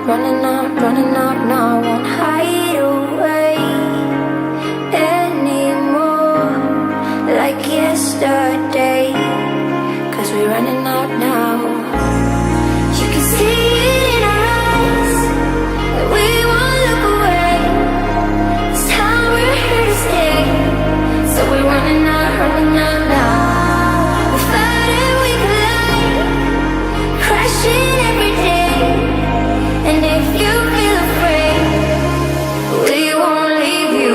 running out now. Won't hide away anymore like yesterday, 'cause we're running out now. You can see it in our eyes that we won't look away. This time we're here to stay, so we're running out now. We're fighting, we collide, crashing every day. And if you feel afraid, we won't leave you.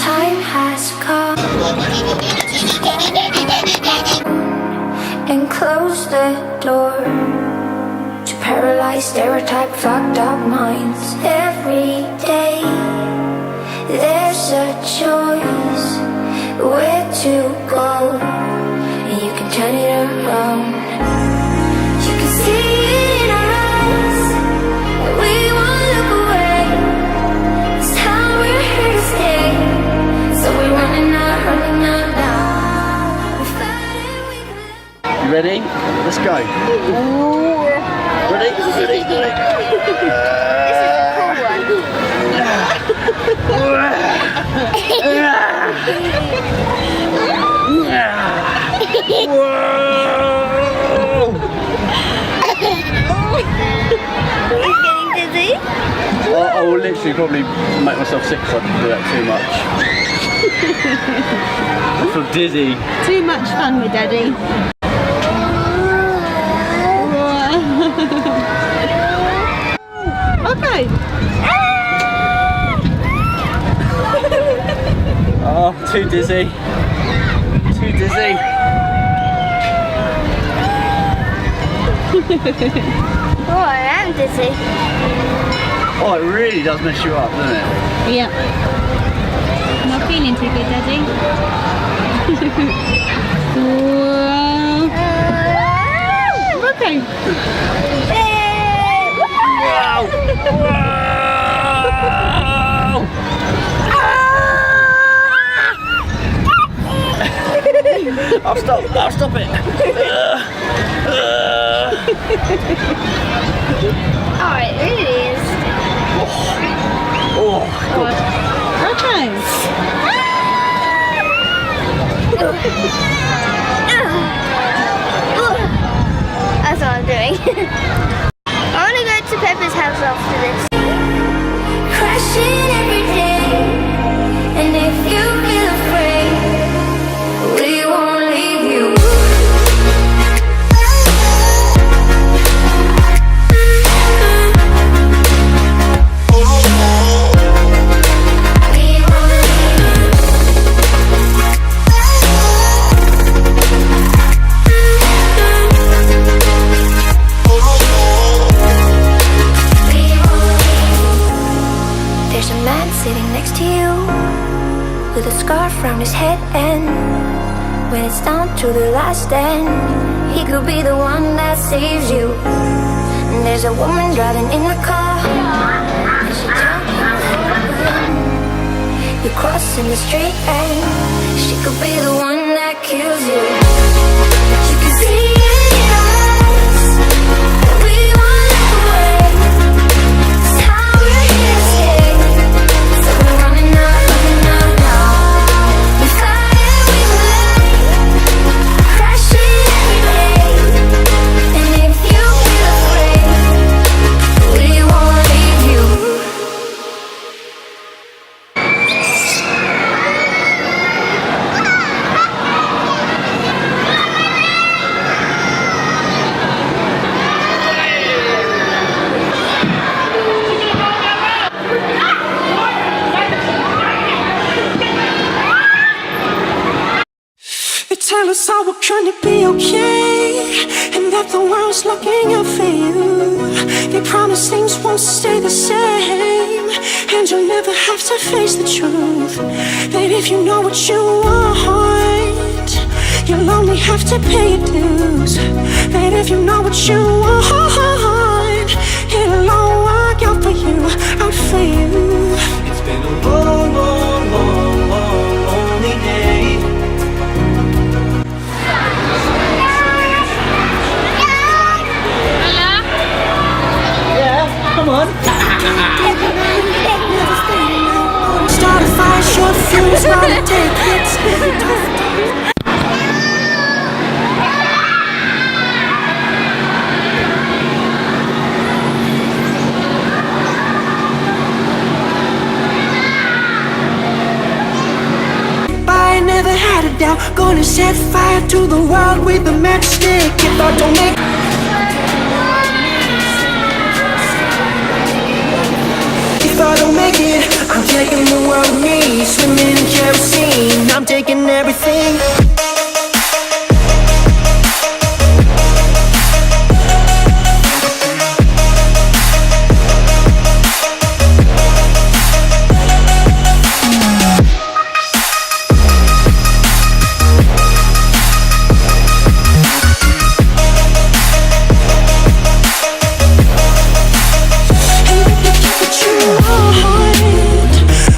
Time has come and close the door to paralyzed, stereotype, fucked up minds. Every day there's a choice where to go, and you can turn it around. You can see it in our eyes that we won't look away. This time we're here to stay, so we're running out now. We're fighting, we collide. You ready? Let's go. Ready? This is a cool one. Are you getting dizzy? I will literally probably make myself sick if I do that too much. I feel dizzy. Too much fun with Daddy. Okay. Oh, too dizzy. Too dizzy. Oh, I am dizzy. Oh, it really does mess you up, doesn't it? Yeah. Not feeling too good, Daddy. Okay. Wow! Wow! I'll stop it. Oh, it really is. Oh, God. Okay. That's what I'm doing. I want to go to Peppa's house after this. Crashing every day, and if you feel afraid, we won't leave you. Sitting next to you with a scarf around his head, and when it's down to the last end, he could be the one that saves you. And there's a woman driving in the car, and she tells you you're crossing the street, and she could be the one that kills you. You can see it in her eyes that we won't look away. It's how we're here to stay. Tell us all we're gonna be okay, and that the world's looking out for you. They promise things won't stay the same, and you'll never have to face the truth. Baby, if you know what you want, you'll only have to pay your dues. But if you know what you want, it'll all work out for you, out for you. It's been a long, long, long, long, lonely day. Yeah, come on. Start a fire, short fuse while the take hits. I never had a doubt, gonna set fire to the world with a matchstick. If I don't make If I don't make it, I'm taking the world with me. Swimming in kerosene, I'm taking everything.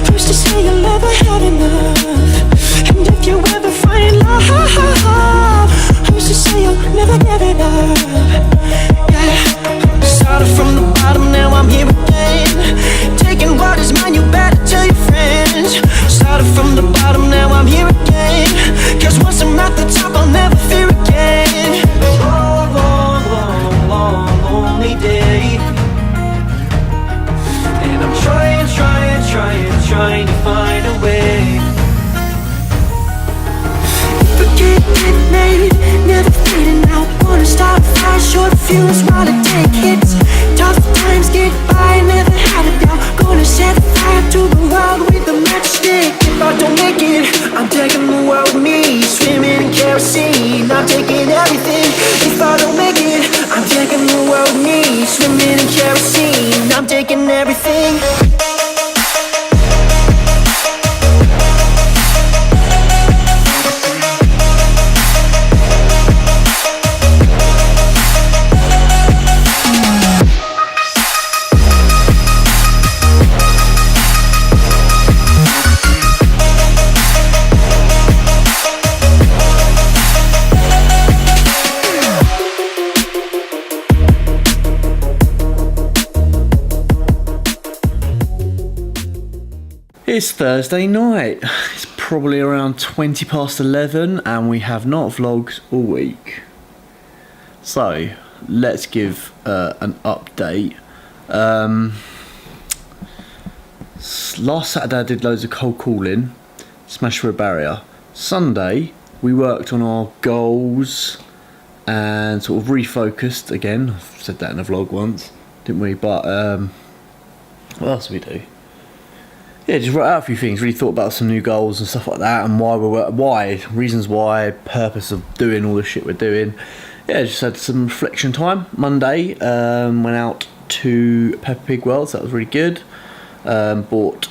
Who's to say you'll never have enough? And if you ever find love, who's to say you'll never give it up? Yeah. Started from the bottom, now I'm here again. Taking what is mine, you better tell your friends. Started from the bottom, now I'm here again. Cause once I'm at the top, I'll never fear again. Long, long, long, long, lonely day. And I'm trying, trying, trying, trying to find a way. Forget midnight, never fading out. Wanna start a fire, short fuse while the take hits. Tough times get by, never had a doubt. Gonna set fire to the world with a matchstick. If I don't make it, I'm taking the world with me. Swimming in kerosene, I'm taking everything. If I don't make it, I'm taking the world with me. Swimming in kerosene, I'm taking everything. It's Thursday night. It's probably around 20 past 11 and we have not vlogged all week. So, let's give an update. Last Saturday I did loads of cold calling, smashed through a barrier. Sunday we worked on our goals and sort of refocused again. I've said that in a vlog once, didn't we? But what else did we do? Yeah, just wrote out a few things, really thought about some new goals and stuff like that, and reasons why, purpose of doing all the shit we're doing. Yeah, just had some reflection time. Monday, went out to Peppa Pig World, so that was really good. Bought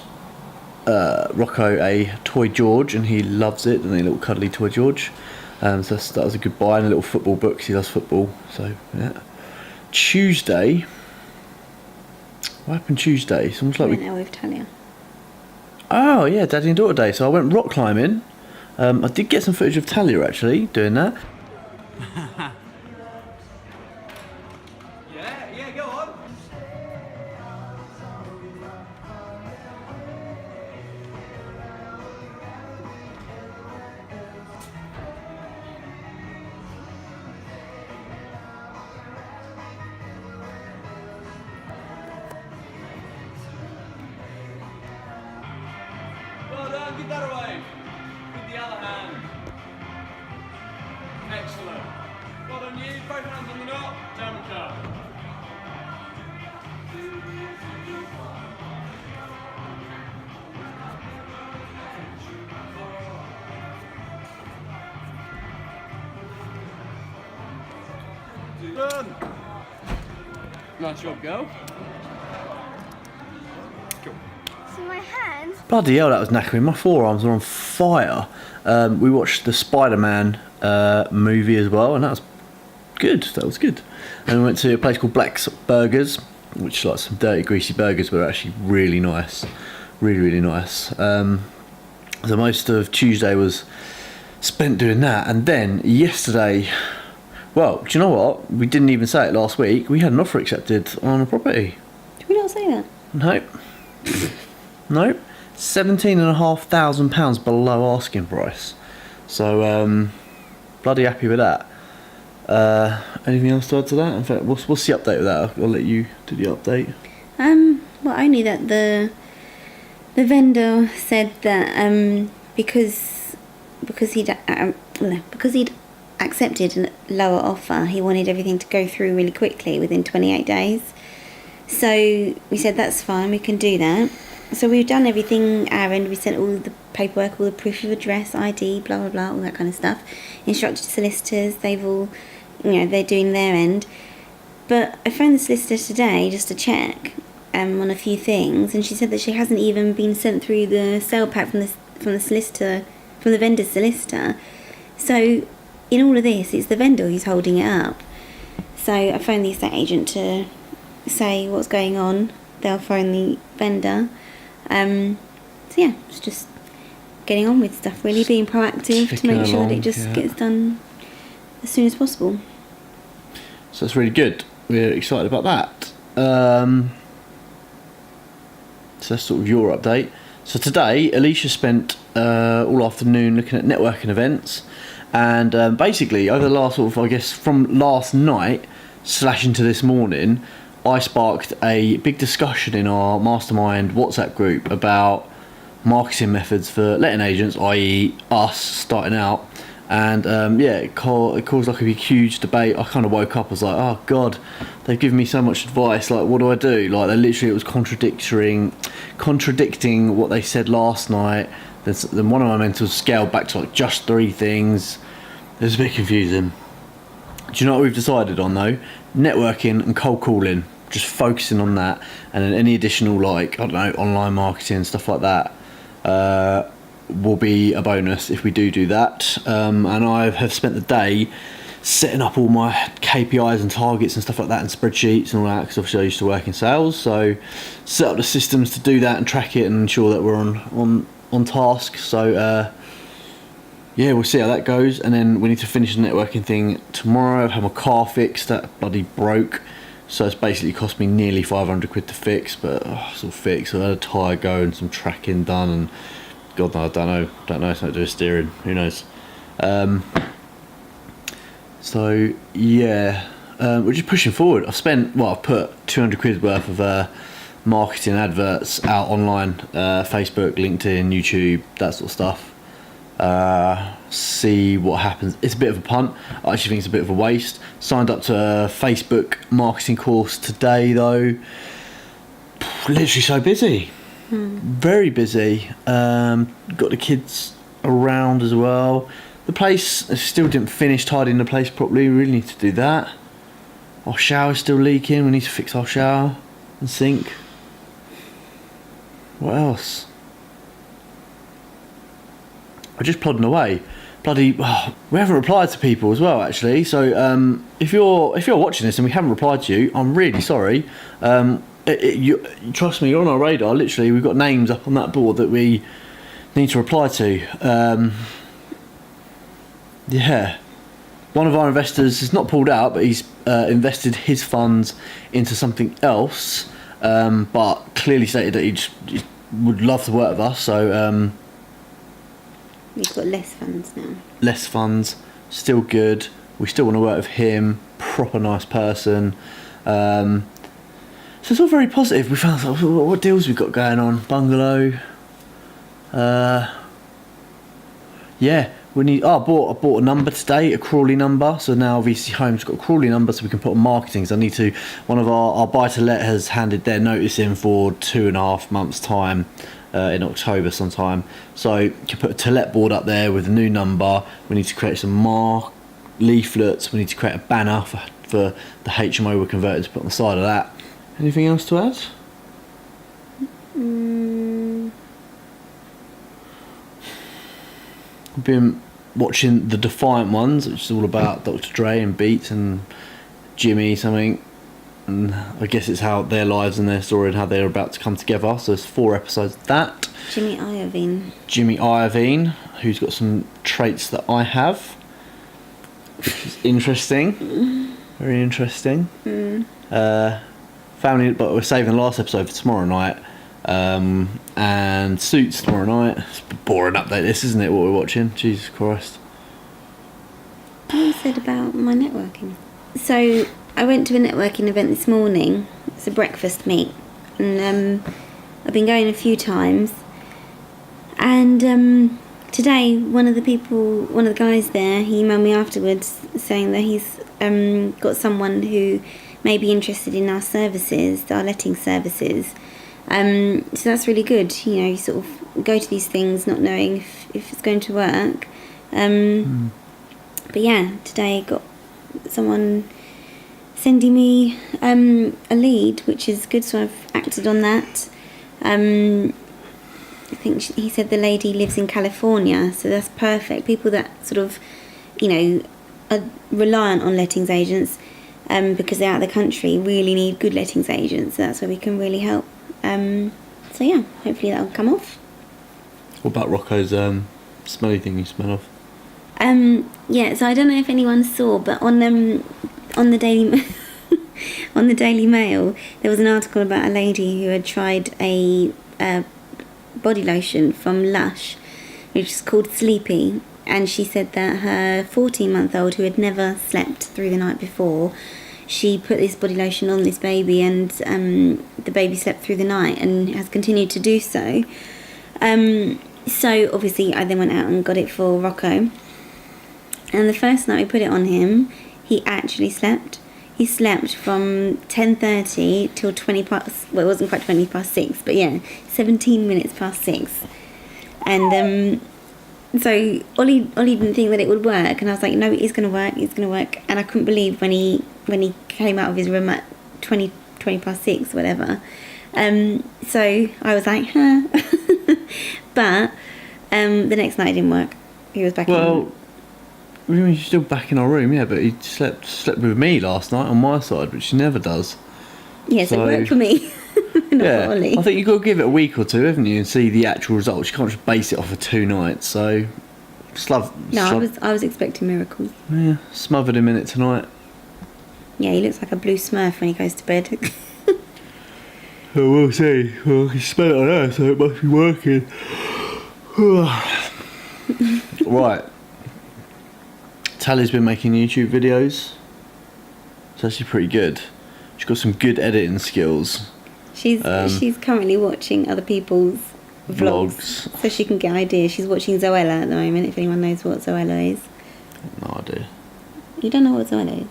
Rocco a toy George, and he loves it, and a little cuddly toy George. So that was a good buy, and a little football book, 'cause he loves football, so yeah. Tuesday, what happened Tuesday? It's almost like we... Now with Talia. Oh yeah, Daddy and Daughter Day. So I went rock climbing. I did get some footage of Talia actually doing that. Yeah, go on. Well done, give that away. With the other hand. Excellent. Well done you, both hands on the knot, jump up. Done. Nice job, girl. Cool. So my hands. Bloody hell, that was knackering. My forearms are on fire. We watched the Spider-Man movie as well, and that was good. That was good. And we went to a place called Black's Burgers, which is like some dirty, greasy burgers, but are actually really nice. Really, really nice. So most of Tuesday was spent doing that, and then yesterday, well, do you know what? We didn't even say it last week. We had an offer accepted on a property. Did we not say that? Nope. Nope. £17,500 below asking price. So, bloody happy with that. Anything else to add to that? In fact, what's the update with that? I'll let you do the update. Well, only that the vendor said that because he'd accepted a lower offer, he wanted everything to go through really quickly within 28 days. So we said that's fine, we can do that. So we've done everything our end. We sent all the paperwork, all the proof of address, ID, blah blah blah, all that kind of stuff. Instructed solicitors, they've all, they're doing their end. But I phoned the solicitor today just to check on a few things, and she said that she hasn't even been sent through the sale pack from the solicitor, from the vendor's solicitor. So in all of this, it's the vendor who's holding it up. So I phoned the estate agent to say what's going on. They'll phone the vendor. So yeah, it's just getting on with stuff, really being proactive to make sure that it just gets done as soon as possible. So it's really good. We're excited about that. So that's sort of your update. So today, Alicia spent all afternoon looking at networking events, and basically over the last sort of, I guess, from last night / into this morning, I sparked a big discussion in our mastermind WhatsApp group about marketing methods for letting agents, i.e. us starting out. And it caused like a big, huge debate. I kind of woke up, I was like, oh God, they've given me so much advice, like what do I do? Like it was contradicting what they said last night. Then one of my mentors scaled back to like just 3 things. It was a bit confusing. Do you know what we've decided on though? Networking and cold calling, just focusing on that, and then any additional, like, I don't know, online marketing, stuff like that, will be a bonus if we do that. And I have spent the day setting up all my KPIs and targets and stuff like that, and spreadsheets and all that, because obviously I used to work in sales, so set up the systems to do that and track it and ensure that we're on task. So we'll see how that goes. And then we need to finish the networking thing tomorrow. I've had my car fixed, that bloody broke, so it's basically cost me nearly 500 quid to fix, but it's all fixed. So I had a tyre go and some tracking done, and God no, I don't know, it's not to do with steering, who knows. So yeah, we're just pushing forward. I've put 200 quid worth of marketing adverts out online, Facebook, LinkedIn, YouTube, that sort of stuff. See what happens. It's a bit of a punt. I actually think it's a bit of a waste. Signed up to a Facebook marketing course today though. Literally so busy. Very busy. Got the kids around as well. The place, I still didn't finish tidying the place properly. We really need to do that. Our shower's still leaking. We need to fix our shower and sink. What else? We're just plodding away. We haven't replied to people as well, actually. So if you're watching this and we haven't replied to you, I'm really sorry. Trust me, you're on our radar. Literally, we've got names up on that board that we need to reply to. One of our investors has not pulled out, but he's invested his funds into something else, but clearly stated that he would love to work with us. So You've got less funds now. Less funds, still good. We still want to work with him. Proper nice person. So it's all very positive. We found what deals we've got going on. Bungalow. We need. I bought a number today, a Crawley number. So now VC Home's got a Crawley number, so we can put on marketing. So I need to. One of our buy to let has handed their notice in for 2.5 months' time. In October sometime, so you can put a to let board up there with a new number. We need to create some leaflets. We need to create a banner for the HMO we're converted to put on the side of that. Anything else to add? I've been watching the Defiant Ones, which is all about Dr. Dre and Beats and Jimmy something. And I guess it's how their lives and their story and how they're about to come together. So there's 4 episodes of that. Jimmy Iovine. Jimmy Iovine, who's got some traits that I have, which is interesting. Very interesting. Family, but we're saving the last episode for tomorrow night. And Suits tomorrow night. It's a boring update, this, isn't it? What we're watching? Jesus Christ. What you said about my networking? So I went to a networking event this morning. It's a breakfast meet, and I've been going a few times. And today, one of the guys there, he emailed me afterwards saying that he's got someone who may be interested in our services, our letting services. So that's really good. You know, you sort of go to these things not knowing if it's going to work. But yeah, today got someone sending me a lead, which is good. So I've acted on that. I think he said the lady lives in California, so that's perfect. People that sort of, you know, are reliant on lettings agents because they're out of the country really need good lettings agents. So that's where we can really help. So yeah, hopefully that'll come off. What about Rocco's smelly thing you smell of? Yeah, so I don't know if anyone saw, but on the Daily on the Daily Mail there was an article about a lady who had tried a body lotion from Lush, which is called Sleepy, and she said that her 14-month-old who had never slept through the night before, she put this body lotion on this baby, and the baby slept through the night and has continued to do so. So obviously I then went out and got it for Rocco, and the first night we put it on him, he actually slept. He slept from 10:30 till 20 past, well, it wasn't quite 20 past 6, but yeah, 17 minutes past 6. And so Ollie didn't think that it would work, and I was like, no, it is going to work, and I couldn't believe when he came out of his room at 20 past 6, whatever. So I was like, huh. But the next night it didn't work. He was back in. I mean, he's still back in our room, yeah, but he slept with me last night on my side, which he never does. Yeah, so it worked for me. Not for Ollie. I think you've got to give it a week or two, haven't you, and see the actual results. You can't just base it off of 2 nights, so... I was expecting miracles. Yeah, smothered him in it tonight. Yeah, he looks like a blue Smurf when he goes to bed. Oh, we'll see. Well, I can smell it on there, so it must be working. Right. Tally's been making YouTube videos. It's actually pretty good. She's got some good editing skills. She's currently watching other people's vlogs so she can get ideas. She's watching Zoella at the moment, if anyone knows what Zoella is. No idea. You don't know what Zoella is?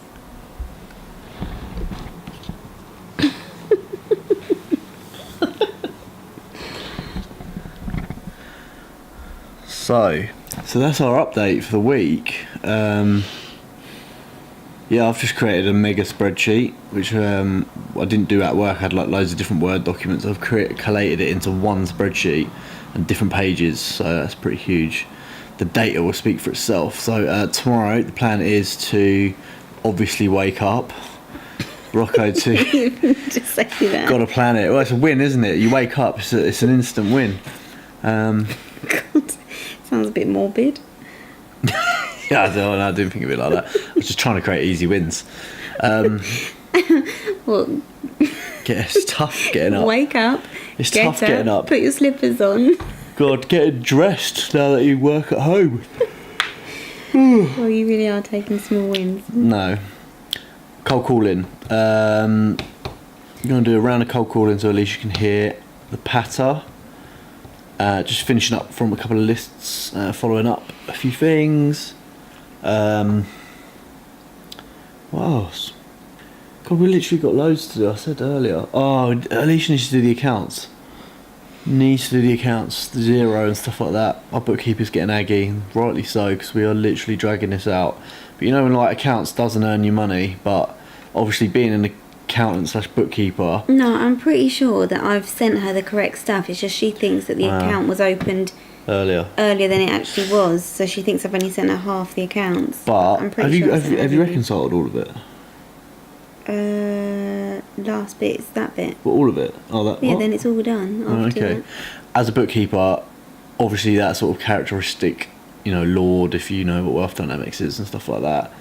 So that's our update for the week. Yeah, I've just created a mega spreadsheet, which I didn't do at work. I had like loads of different Word documents. I've collated it into one spreadsheet and different pages, so that's pretty huge. The data will speak for itself. So tomorrow the plan is to obviously wake up. Rocco to just say that. Got to plan it. Well, it's a win, isn't it? You wake up, it's an instant win. God, sounds a bit morbid. Yeah, I didn't think of it like that. I was just trying to create easy wins. Well, it's tough getting up. Wake up. It's tough getting up. Put your slippers on. God, getting dressed now that you work at home. Well, you really are taking small wins. No. Cold calling. You're going to do a round of cold calling so at least you can hear the patter. Just finishing up from a couple of lists, following up a few things. What else? God, we literally got loads to do. I said earlier. Oh, Alicia needs to do the accounts. Needs to do the accounts, the zero and stuff like that. Our bookkeeper's getting aggy, and rightly so, because we are literally dragging this out. But you know when like accounts doesn't earn you money, but obviously being an accountant / bookkeeper. No, I'm pretty sure that I've sent her the correct stuff. It's just she thinks that the account was opened earlier. Earlier than it actually was, so she thinks I've only sent her half the accounts. But I'm pretty sure I sent have you everything. reconciled all of it? Last bit is that bit. Well, all of it. Oh, that. Yeah, what? then it's all done Oh, after okay. that. As a bookkeeper, obviously that sort of characteristic, Lord, if you know what wealth dynamics is and stuff like that.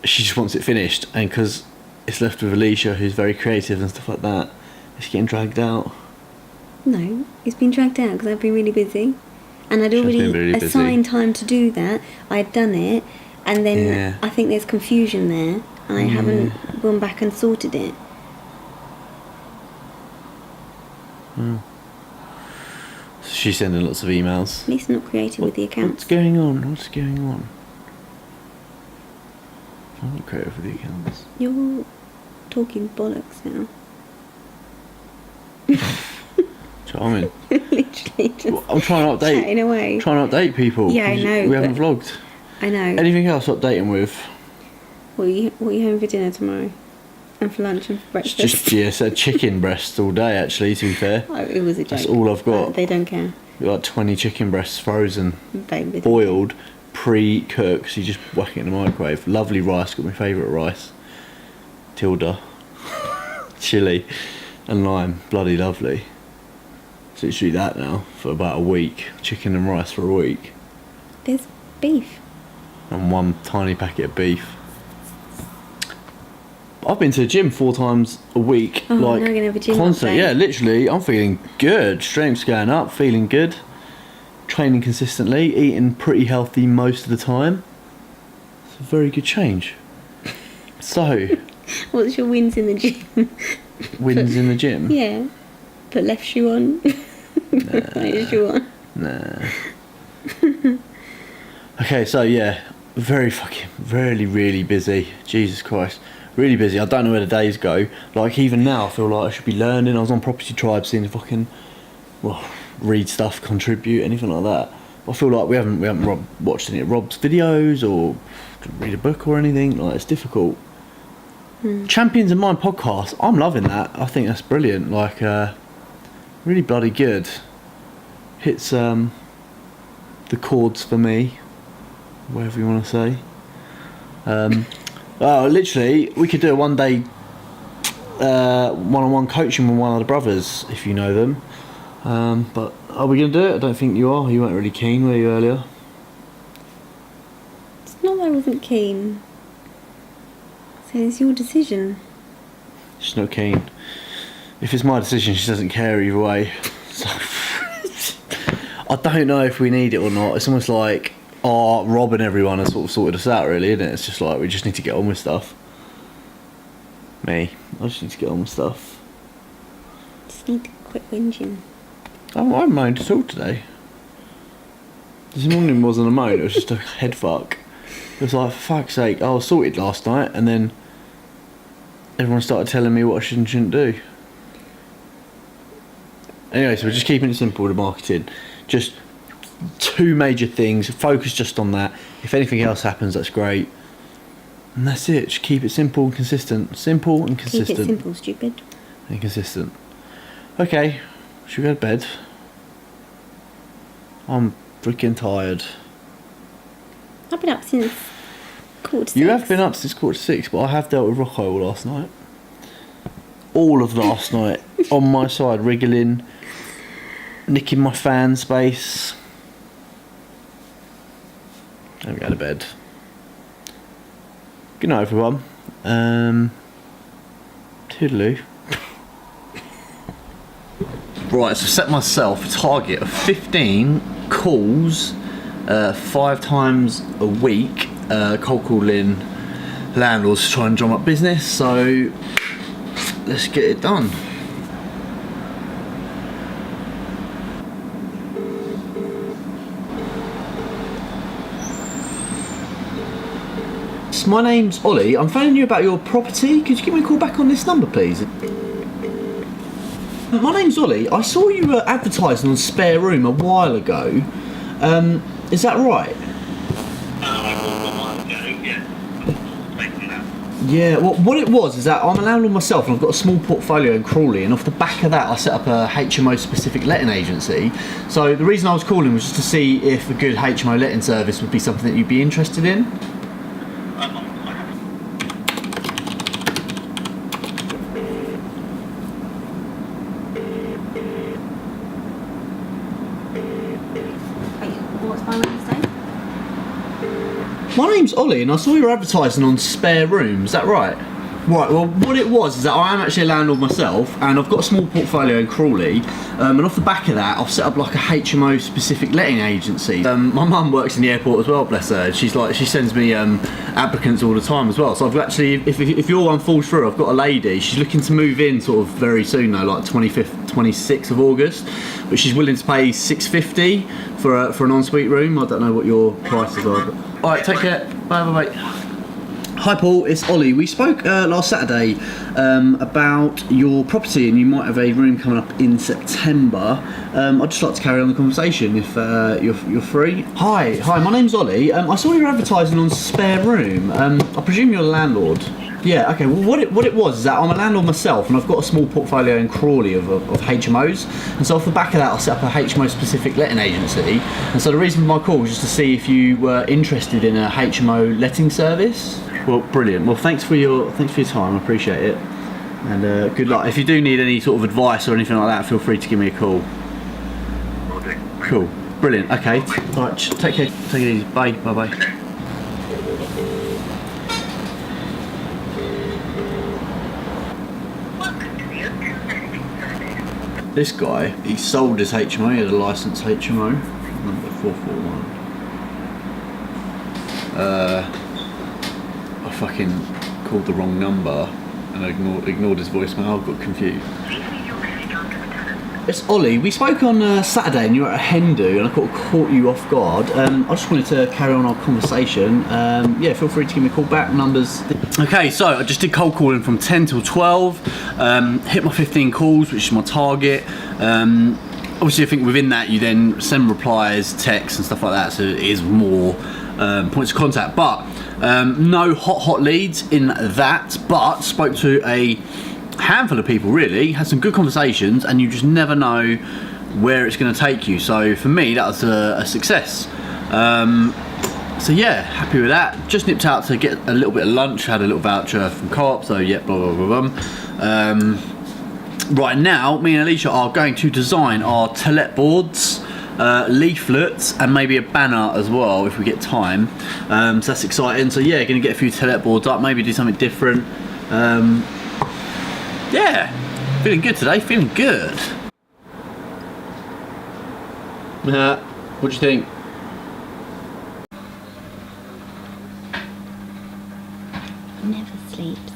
She just wants it finished, and because it's left with Alicia, who's very creative and stuff like that, it's getting dragged out. No, it's been dragged out because I've been really busy, and I'd She has already been really busy. assigned time to do that. I'd done it, and then Yeah. I think there's confusion there, and I haven't gone back and sorted it. She's sending lots of emails. At least not creative with the What's accounts. going on? What's going on? I'm not creative with the accounts. You're talking bollocks now. Charming. Literally just Well, I'm trying to update. chatting away. Trying to update people. Yeah, I 'cause know, We haven't but- vlogged. I know. Anything else updating with? What are you having for dinner tomorrow? And for lunch and for It's breakfast? just said chicken breasts all day. Actually, to be fair, Oh, it was a joke. that's all I've got. They don't care. We've got 20 chicken breasts frozen, Baby. boiled, pre-cooked. So you just whack it in the microwave. Lovely rice. Got my favourite rice. Tilda. Chili and lime. Bloody lovely. So literally that now for about a week. Chicken and rice for a week. There's beef. And one tiny packet of beef. I've been to the gym 4 times a week, Oh, like now we're gonna have a gym constant. update. Yeah, literally, I'm feeling good. Strength's going up, feeling good. Training consistently, eating pretty healthy most of the time. It's a very good change. So, What's your wins in the gym? wins in the gym. Yeah. Put left shoe on. Put right shoe on. Nah. Okay, so yeah, really busy. Jesus Christ. Really busy. I don't know where the days go. Like, even now, I feel like I should be learning. I was on Property Tribe seeing if I can, read stuff, contribute, anything like that. I feel like we haven't watched any of Rob's videos or read a book or anything. Like, it's difficult. Champions of Mind podcast. I'm loving that. I think that's brilliant. Like, really bloody good. Hits the chords for me, whatever you want to say. Literally, we could do a one-day one-on-one coaching with one of the brothers, if you know them. But are we going to do it? I don't think you are. You weren't really keen, were you, earlier? It's not that I wasn't keen. So it's your decision. She's not keen. If it's my decision, she doesn't care either way. So, I don't know if we need it or not. It's almost like, Rob and everyone has sort of sorted us out, really, isn't it? It's just like, we just need to get on with stuff. I just need to get on with stuff. Just need to quit whinging. I moaned at all today. This morning wasn't a moan, it was just a head fuck. It was like, for fuck's sake, I was sorted last night, and then everyone started telling me what I should and shouldn't do. Anyway, so we're just keeping it simple, the marketing. Just 2 major things, focus just on that. If anything else happens, that's great. And that's it, just keep it simple and consistent. Simple and consistent. Keep it simple, stupid. And consistent. Okay, should we go to bed? I'm freaking tired. I've been up since 5:45. You have been up since 5:45, but I have dealt with Rocco all last night. All of last night. On my side, wriggling, nicking my fan space. Then we go to bed. Good night, everyone. Toodaloo. Right, so set myself a target of 15 calls, 5 times a week, cold calling landlords to try and drum up business. So let's get it done. My name's Ollie. I'm phoning you about your property. Could you give me a call back on this number, please? My name's Ollie. I saw you were advertising on Spare Room a while ago. Is that right? Yeah, well, what it was is that I'm a landlord myself and I've got a small portfolio in Crawley, and off the back of that I set up a HMO specific letting agency. So the reason I was calling was just to see if a good HMO letting service would be something that you'd be interested in. What's my Wednesday? My name's Ollie and I saw you advertising on Spare Room, is that right? Right, well what it was is that I am actually a landlord myself and I've got a small portfolio in Crawley, and off the back of that I've set up like a HMO specific letting agency. My mum works in the airport as well, bless her. She sends me applicants all the time as well. So I've actually, if your one falls through, I've got a lady, she's looking to move in sort of very soon though, like 26th of August, but she's willing to pay $650 for an ensuite room. I don't know what your prices are. Alright, take care. Bye bye bye. Hi Paul, it's Ollie. We spoke last Saturday about your property and you might have a room coming up in September. I'd just like to carry on the conversation if you're free. Hi, my name's Ollie. I saw you were advertising on Spare Room. I presume you're a landlord? Yeah, okay. Well, what it was is that I'm a landlord myself and I've got a small portfolio in Crawley of HMOs, and so off the back of that I set up a HMO specific letting agency, and so the reason for my call was just to see if you were interested in a HMO letting service. Well, brilliant. Well, thanks for your time. I appreciate it, and good luck. If you do need any sort of advice or anything like that, feel free to give me a call. Cool. Brilliant. Okay. All right. Take care. Take it easy. Bye. Bye. Bye. This guy, he sold his HMO. He had a licensed HMO, number 441. I fucking called the wrong number and ignored his voicemail. I got confused. It's Ollie. We spoke on Saturday and you were at a hen do and I caught you off guard. I just wanted to carry on our conversation. Yeah, feel free to give me a call back. Numbers. Okay, so I just did cold calling from 10 till 12. Hit my 15 calls, which is my target. Obviously, I think within that you then send replies, texts and stuff like that, so it is more points of contact. But no hot leads in that, but spoke to a handful of people really, had some good conversations, and you just never know where it's going to take you. So for me that was a success. So yeah, happy with that. Just nipped out to get a little bit of lunch, had a little voucher from Co-op, so yeah, blah blah blah blah. Right now me and Alicia are going to design our tellet boards, leaflets and maybe a banner as well if we get time. So that's exciting. So yeah, going to get a few tellet boards up, maybe do something different. Yeah, feeling good today, feeling good. What do you think? Never sleeps.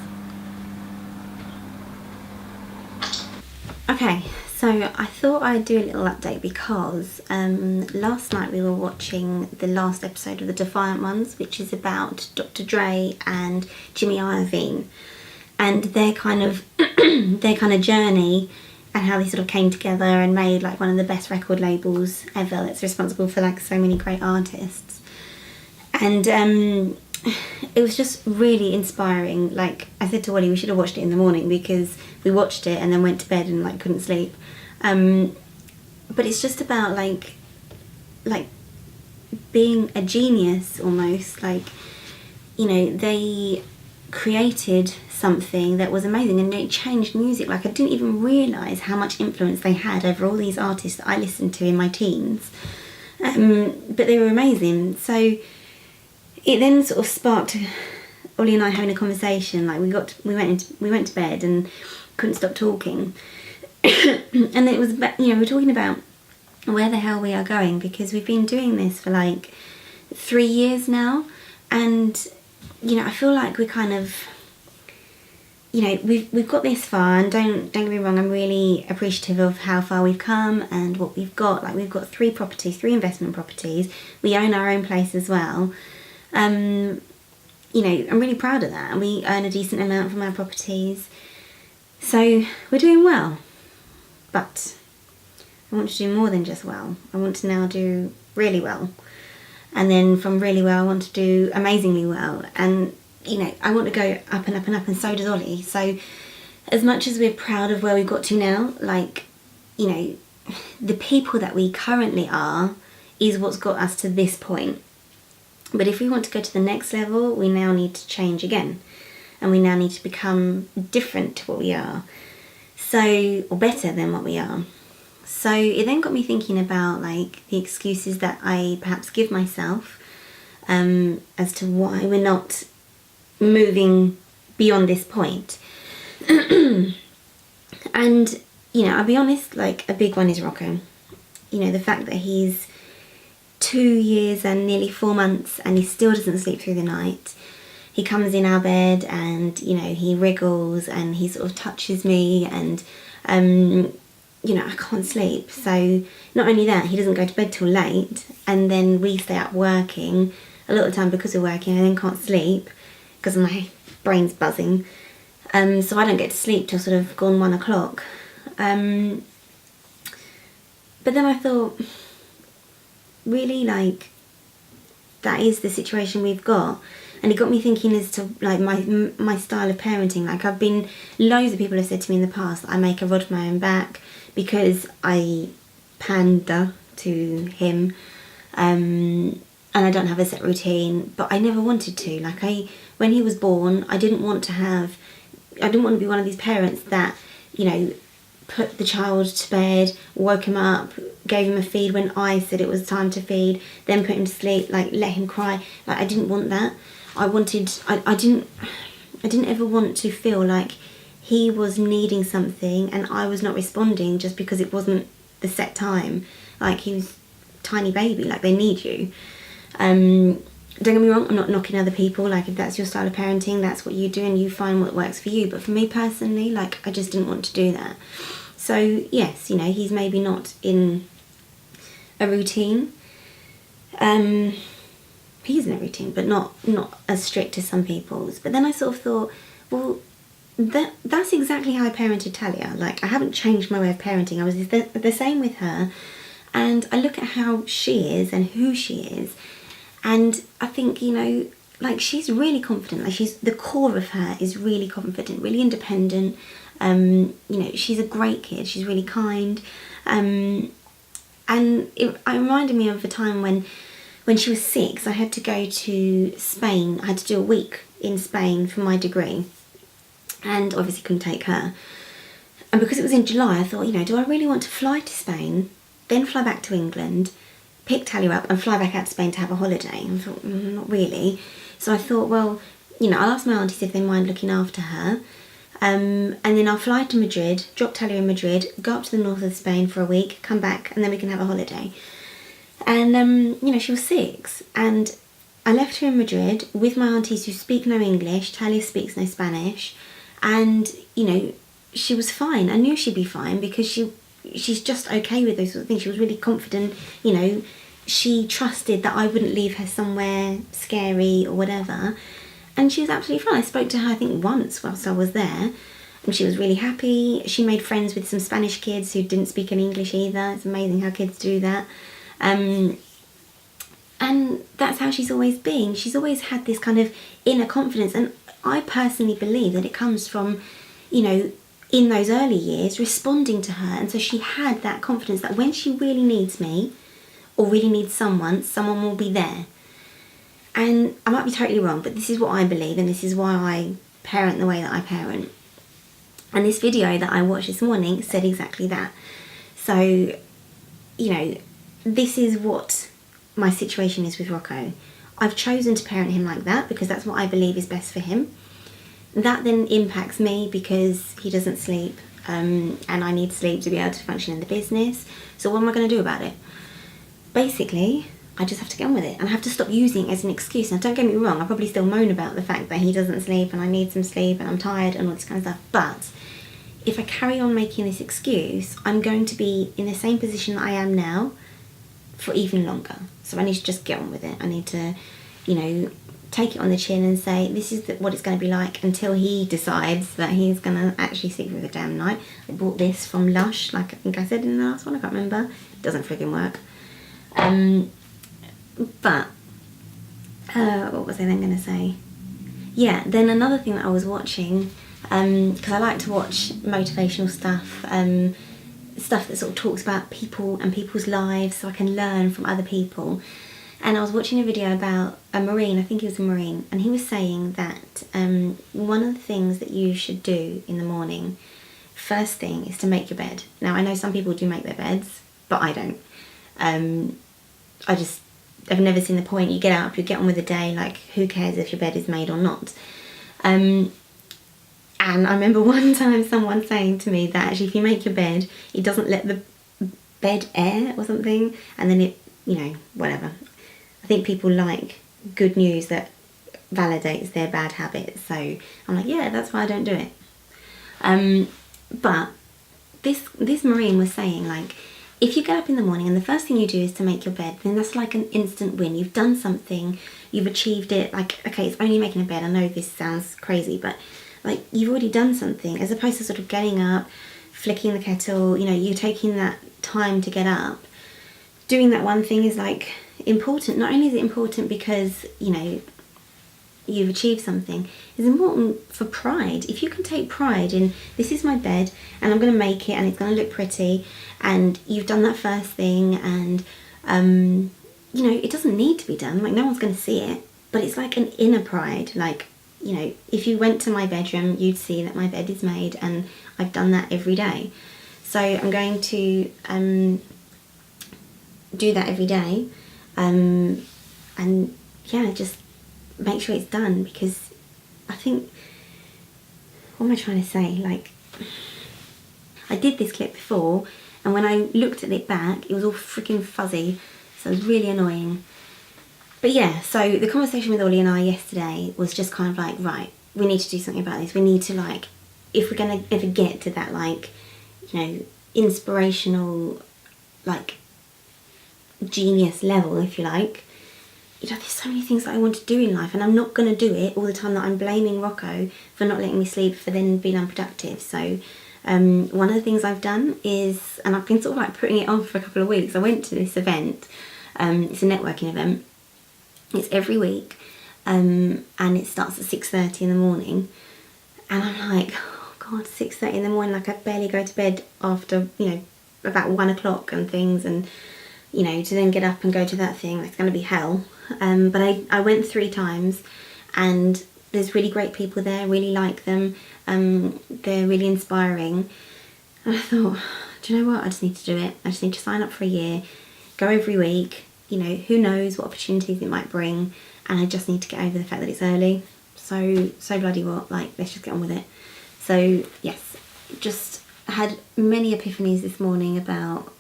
Okay, so I thought I'd do a little update because last night we were watching the last episode of The Defiant Ones, which is about Dr. Dre and Jimmy Iovine and their kind of journey and how they sort of came together and made like one of the best record labels ever that's responsible for like so many great artists. And it was just really inspiring. Like I said to Wally, we should have watched it in the morning because we watched it and then went to bed and like couldn't sleep. But it's just about like being a genius almost. Like, you know, they created something that was amazing and it changed music. Like I didn't even realise how much influence they had over all these artists that I listened to in my teens. But they were amazing. So it then sort of sparked Ollie and I having a conversation. Like we went to bed and couldn't stop talking. And it was, you know, we're talking about where the hell we are going because we've been doing this for like 3 years now, and you know I feel like we're kind of, you know, we've got this far, and don't get me wrong, I'm really appreciative of how far we've come and what we've got. Like we've got 3 investment properties. We own our own place as well. You know, I'm really proud of that, and we earn a decent amount from our properties. So we're doing well, but I want to do more than just well. I want to now do really well, and then from really well I want to do amazingly well. And you know, I want to go up and up and up, and so does Ollie. So as much as we're proud of where we've got to now, like, you know, the people that we currently are is what's got us to this point. But if we want to go to the next level, we now need to change again. And we now need to become different to what we are. So, or better than what we are. So it then got me thinking about like the excuses that I perhaps give myself as to why we're not moving beyond this point. And, you know, I'll be honest, like a big one is Rocco. You know, the fact that he's 2 years and nearly 4 months and he still doesn't sleep through the night. He comes in our bed and, you know, he wriggles and he sort of touches me and, you know, I can't sleep. So not only that, he doesn't go to bed till late, and then we stay up working. A lot of the time because we're working, I then can't sleep because my brain's buzzing. So I don't get to sleep till sort of gone 1 o'clock. But then I thought, really, like, that is the situation we've got. And it got me thinking as to like my style of parenting. Like, I've been, loads of people have said to me in the past that I make a rod of my own back because I pander to him, and I don't have a set routine. But I never wanted to. Like, when he was born, I didn't want to be one of these parents that, you know, put the child to bed, woke him up, gave him a feed when I said it was time to feed, then put him to sleep, like let him cry. Like, I didn't want that. I didn't ever want to feel like he was needing something and I was not responding just because it wasn't the set time. Like, he was a tiny baby, like, they need you. Don't get me wrong, I'm not knocking other people. Like, if that's your style of parenting, that's what you do and you find what works for you. But for me personally, like, I just didn't want to do that. So yes, you know, he's maybe not in a routine. He's in a routine, but not as strict as some people's. But then I sort of thought, well, that's exactly how I parented Talia. Like, I haven't changed my way of parenting. I was the same with her. And I look at how she is and who she is. And I think, you know, like, she's really confident. Like, the core of her is really confident, really independent. You know, she's a great kid. She's really kind. And it reminded me of a time when she was 6, I had to go to Spain. I had to do a week in Spain for my degree. And obviously couldn't take her. And because it was in July, I thought, you know, do I really want to fly to Spain, then fly back to England, pick Talia up and fly back out to Spain to have a holiday? And I thought, not really. So I thought, well, you know, I'll ask my aunties if they mind looking after her. And then I'll fly to Madrid, drop Talia in Madrid, go up to the north of Spain for a week, come back, and then we can have a holiday. And, you know, she was 6, and I left her in Madrid with my aunties who speak no English. Talia speaks no Spanish, and, you know, she was fine. I knew she'd be fine because she's just okay with those sort of things. She was really confident, you know, she trusted that I wouldn't leave her somewhere scary or whatever. And she was absolutely fine. I spoke to her, I think, once whilst I was there, and she was really happy. She made friends with some Spanish kids who didn't speak any English either. It's amazing how kids do that. And that's how she's always been. She's always had this kind of inner confidence. And I personally believe that it comes from, you know, in those early years, responding to her. And so she had that confidence that when she really needs me or really needs someone will be there. And I might be totally wrong, but this is what I believe, and this is why I parent the way that I parent. And this video that I watched this morning said exactly that. So, you know, this is what my situation is with Rocco. I've chosen to parent him like that because that's what I believe is best for him. That then impacts me because he doesn't sleep, and I need sleep to be able to function in the business. So what am I going to do about it? Basically, I just have to get on with it, and I have to stop using it as an excuse. Now, don't get me wrong, I probably still moan about the fact that he doesn't sleep and I need some sleep and I'm tired and all this kind of stuff. But if I carry on making this excuse, I'm going to be in the same position that I am now for even longer. So I need to just get on with it. I need to, you know, take it on the chin and say, this is what it's going to be like until he decides that he's going to actually sleep through the damn night. I bought this from Lush, like I think I said in the last one, I can't remember. It doesn't friggin' work. But what was I then going to say? yeah, then another thing that I was watching, because I like to watch motivational stuff, stuff that sort of talks about people and people's lives, so I can learn from other people. And I was watching a video about a Marine, I think he was a Marine, and he was saying that one of the things that you should do in the morning, first thing, is to make your bed. Now, I know some people do make their beds, but I don't. I've never seen the point. You get up, you get on with the day, like, who cares if your bed is made or not? And I remember one time someone saying to me that actually if you make your bed, it doesn't let the bed air or something, and then it, you know, whatever. I think people like good news that validates their bad habits, so I'm like, yeah, that's why I don't do it. But this Marine was saying, like, if you get up in the morning and the first thing you do is to make your bed, then that's like an instant win. You've done something, you've achieved it. Like, okay, it's only making a bed. I know this sounds crazy, but like, you've already done something, as opposed to sort of getting up, flicking the kettle, you know, you're taking that time to get up. Doing that one thing is like important. Not only is it important because, you know, you've achieved something, it's important for pride. If you can take pride in, this is my bed and I'm going to make it and it's going to look pretty, and you've done that first thing, and you know, it doesn't need to be done, like, no one's going to see it, but it's like an inner pride. Like, you know, if you went to my bedroom, you'd see that my bed is made and I've done that every day. So I'm going to do that every day, and yeah, just make sure it's done, because I think, what am I trying to say, like, I did this clip before, and when I looked at it back, it was all freaking fuzzy, so it was really annoying. But yeah, so the conversation with Ollie and I yesterday was just kind of like, right, we need to do something about this. We need to, like, if we're going to ever get to that, like, you know, inspirational, like, genius level, if you like, you know, there's so many things that I want to do in life, and I'm not going to do it all the time that I'm blaming Rocco for not letting me sleep, for then being unproductive. So one of the things I've done is, and I've been sort of like putting it on for a couple of weeks, I went to this event, it's a networking event, it's every week, and it starts at 6:30 in the morning, and I'm like, oh God, 6:30 in the morning, like, I barely go to bed after, you know, about 1 o'clock and things, and, you know, to then get up and go to that thing, that's going to be hell. But I went 3 times, and there's really great people there, really like them, they're really inspiring, and I thought, do you know what, I just need to do it. I just need to sign up for a year, go every week, you know, who knows what opportunities it might bring, and I just need to get over the fact that it's early, so bloody what, like, let's just get on with it. So yes, just had many epiphanies this morning about,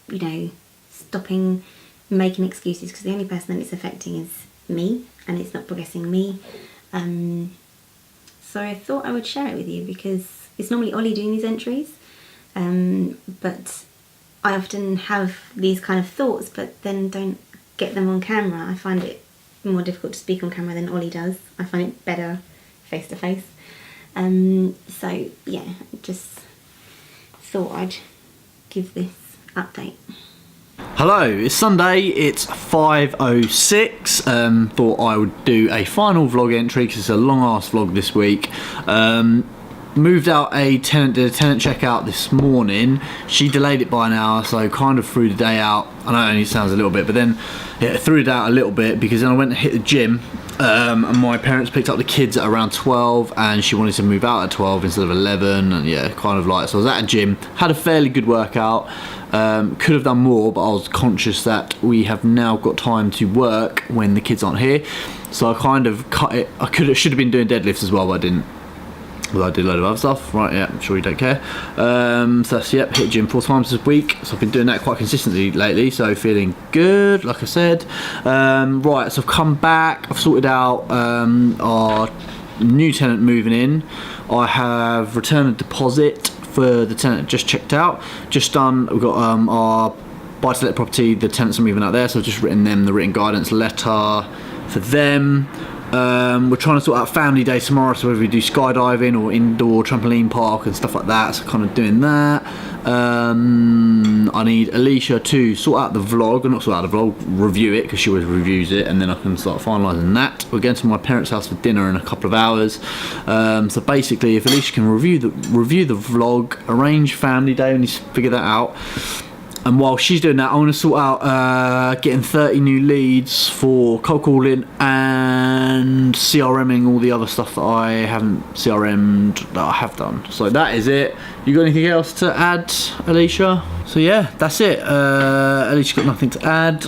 you know, stopping making excuses, because the only person that it's affecting is me, and it's not progressing me. So I thought I would share it with you, because it's normally Ollie doing these entries, but I often have these kind of thoughts but then don't get them on camera. I find it more difficult to speak on camera than Ollie does. I find it better face to face. So yeah, just thought I'd give this update. Hello, it's Sunday, it's 5:06. Thought I would do a final vlog entry because it's a long ass vlog this week. Moved out did a tenant checkout this morning. She delayed it by an hour, so kind of threw the day out. I know it only sounds a little bit, but then yeah, it threw it out a little bit, because then I went and hit the gym, and my parents picked up the kids at around 12, and she wanted to move out at 12 instead of 11, and yeah, kind of like, so I was at a gym, had a fairly good workout. Could have done more, but I was conscious that we have now got time to work when the kids aren't here, so I kind of cut it. Should have been doing deadlifts as well, but I didn't. Well, I did a load of other stuff, right? Yeah, I'm sure you don't care. So that's, yep, hit gym 4 times this week. So I've been doing that quite consistently lately. So feeling good, like I said. Right, so I've come back. I've sorted out our new tenant moving in. I have returned a deposit for the tenant just checked out. Just done. We've got our buy-to-let property. The tenants are moving out there, so I've just written them the written guidance letter for them. We're trying to sort out family day tomorrow, so whether we do skydiving or indoor trampoline park and stuff like that, so kind of doing that. I need Alicia to sort out the vlog, or not sort out the vlog, review it, because she always reviews it, and then I can start finalising that. We're going to my parents' house for dinner in a couple of hours. So basically, if Alicia can review the vlog, arrange family day, we need to figure that out. And while she's doing that, I want to sort out getting 30 new leads for cold calling and CRMing all the other stuff that I haven't CRM'd that I have done. So that is it. You got anything else to add, Alicia? So yeah, that's it. Alicia got nothing to add.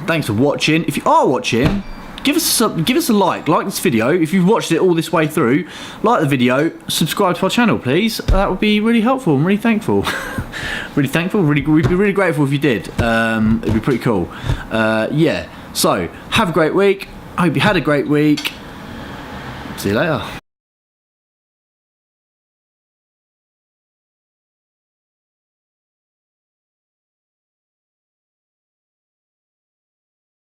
Thanks for watching. If you are watching, give us a like this video. If you've watched it all this way through, like the video, subscribe to our channel, please. That would be really helpful. I'm really thankful. Really thankful. We'd be really grateful if you did. It'd be pretty cool. Yeah. So have a great week. I hope you had a great week. See you later.